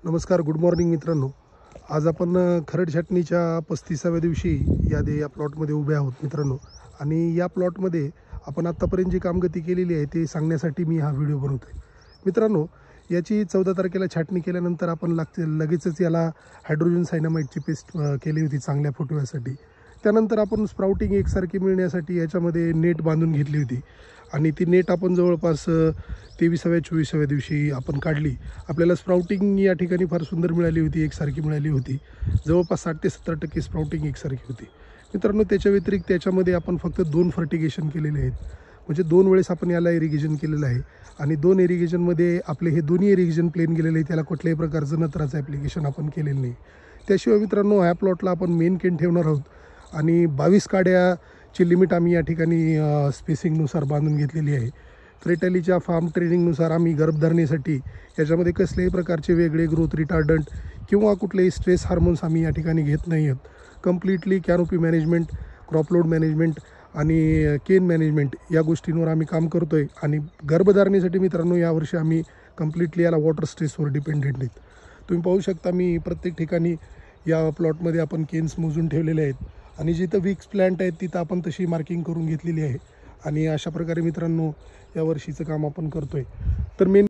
नमस्कार, good morning मित्रांनो. आज आपण खरड छाटणीच्या 35व्या दिवशी या प्लॉटमध्ये उभे आहोत मित्रांनो. आणि या प्लॉटमध्ये आपण आत्तापर्यंत जी कामगती केलेली आहे ते सांगण्यासाठी मी हा व्हिडिओ बनवतोय मित्रांनो. याची 14 तारखेला छाटणी केल्यानंतर आपण लगेचच याला हायड्रोजन सायनामाइडची पेस्ट केली होती चांगल्या फुटव्यासाठी. त्यानंतर आपण स्प्राउटिंग एकसारखी मिळण्यासाठी याच्यामध्ये नेट बांधून घेतली होती आणि ती नेट आपण जवळपास 23व्या-24व्या दिवशी आपण काढली. आपल्याला स्प्राउटिंग या ठिकाणी फार सुंदर मिळाली होती, एकसारखी मिळाली होती. जवळपास 60 ते 70% स्प्राउटिंग एकसारखी होती मित्रांनो. त्याच्या व्यतिरिक्त त्याच्यामध्ये आपण फक्त 2 फर्टिगेशन केलेले आहेत, म्हणजे 2 वेळेस आपण याला इरिगेशन केलेलं आहे. आणि 2 इरिगेशनमध्ये आपले हे दोन्ही इरिगेशन प्लेन गेलेले आहे, त्याला कुठल्याही प्रकारचं नत्राचं ॲप्लिकेशन आपण केलेलं नाही. त्याशिवाय मित्रांनो ह्या प्लॉटला आपण मेन केन ठेवणार आहोत आणि 22 काड्याची लिमिट आम्ही या ठिकाणी स्पेसिंगनुसार बांधून घेतलेली आहे. क्रेटॅलीच्या फार्म ट्रेनिंगनुसार आम्ही गर्भधारणेसाठी याच्यामध्ये कसल्याही प्रकारचे वेगळे ग्रोथ रिटार्डंट किंवा कुठलेही स्ट्रेस हार्मोन्स आम्ही या ठिकाणी घेत नाही आहोत. Completely canopy management, crop load management आणि केन मॅनेजमेंट या गोष्टींवर आम्ही काम करतो आहे. आणि गर्भधारणेसाठी मित्रांनो यावर्षी आम्ही कम्प्लिटली याला वॉटर स्ट्रेसवर डिपेंडेंट आहेत. तुम्ही पाहू शकता, मी प्रत्येक ठिकाणी या प्लॉटमध्ये आपण केन्स मोजून ठेवलेले आहेत आणि जिथं वीक्स प्लॅन्ट आहेत तिथं आपण तशी मार्किंग करून घेतलेली आहे. आणि अशा प्रकारे मित्रांनो या वर्षीचं काम आपण करतो आहे. तर मेन